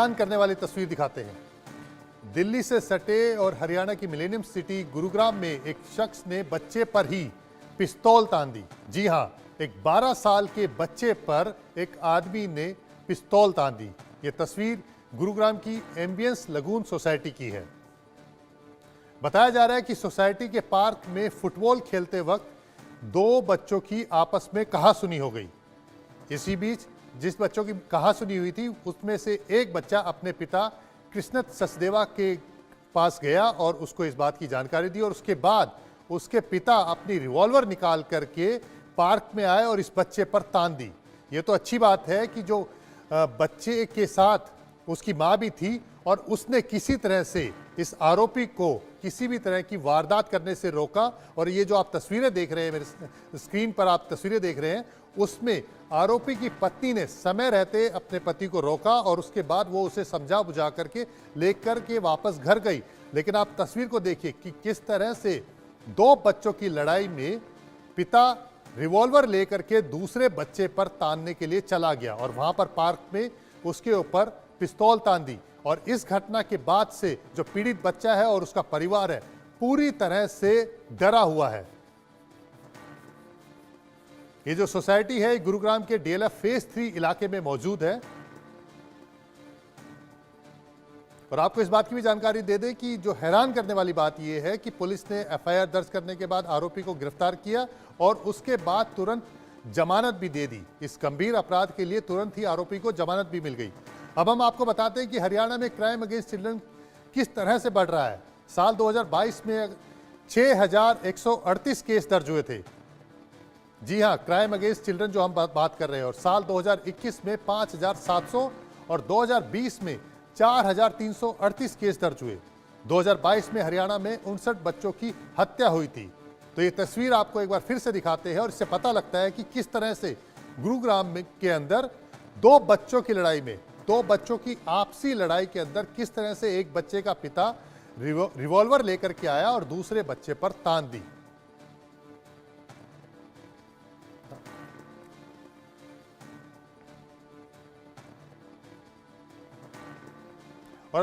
हैरान करने वाली तस्वीर दिखाते हैं। दिल्ली से सटे और हरियाणा की मिलेनियम सिटी गुरुग्राम में एक शख्स ने बच्चे पर ही पिस्तौल तान दी। जी हां, एक 12 साल के बच्चे पर एक आदमी ने पिस्तौल तान दी। यह तस्वीर गुरुग्राम की एम्बियंस लगून सोसाइटी की है। बताया जा रहा है कि सोसाइटी के पार्क में फुटबॉल खेलते वक्त दो बच्चों की आपस में कहासुनी हो गई। इसी बीच जिस बच्चों की कहासुनी हुई थी उसमें से एक बच्चा अपने पिता कृष्णत सचदेवा के पास गया और उसको इस बात की जानकारी दी और उसके बाद उसके पिता अपनी रिवॉल्वर निकाल करके पार्क में आए और इस बच्चे पर तान दी। ये तो अच्छी बात है कि जो बच्चे के साथ उसकी मां भी थी और उसने किसी तरह से इस आरोपी को किसी भी तरह की वारदात करने से रोका। और ये जो आप तस्वीरें देख रहे हैं, मेरे स्क्रीन पर आप तस्वीरें देख रहे हैं, उसमें आरोपी की पत्नी ने समय रहते अपने पति को रोका और उसके बाद वो उसे समझा बुझा करके लेकर के वापस घर गई। लेकिन आप तस्वीर को देखिए कि किस तरह से दो बच्चों की लड़ाई में पिता रिवॉल्वर लेकर के दूसरे बच्चे पर तानने के लिए चला गया और वहां पर पार्क में उसके ऊपर पिस्तौल तान दी। और इस घटना के बाद से जो पीड़ित बच्चा है और उसका परिवार है पूरी तरह से डरा हुआ है। ये जो सोसाइटी है गुरुग्राम के डीएलएफ फेज 3 इलाके में मौजूद है। और आपको इस बात की भी जानकारी दे दें कि जो हैरान करने वाली बात यह है कि पुलिस ने एफआईआर दर्ज करने के बाद आरोपी को गिरफ्तार किया और उसके बाद तुरंत जमानत भी दे दी। इस गंभीर अपराध के लिए तुरंत ही आरोपी को जमानत भी मिल गई। अब हम आपको बताते हैं कि हरियाणा में क्राइम अगेंस्ट चिल्ड्रन किस तरह से बढ़ रहा है। साल 2022 में 6138 केस दर्ज हुए थे। जी हां, क्राइम अगेंस्ट चिल्ड्रन जो हम बात कर रहे हैं। और साल 2021 में 5700 और 2020 में 4338 केस दर्ज हुए। 2022 में हरियाणा में 59 बच्चों की हत्या हुई थी। तो ये तस्वीर आपको एक बार फिर से दिखाते हैं और इससे पता लगता है कि किस तरह से गुरुग्राम के अंदर दो बच्चों की लड़ाई में, दो बच्चों की आपसी लड़ाई के अंदर किस तरह से एक बच्चे का पिता रिवॉल्वर लेकर के आया और दूसरे बच्चे पर तान दी।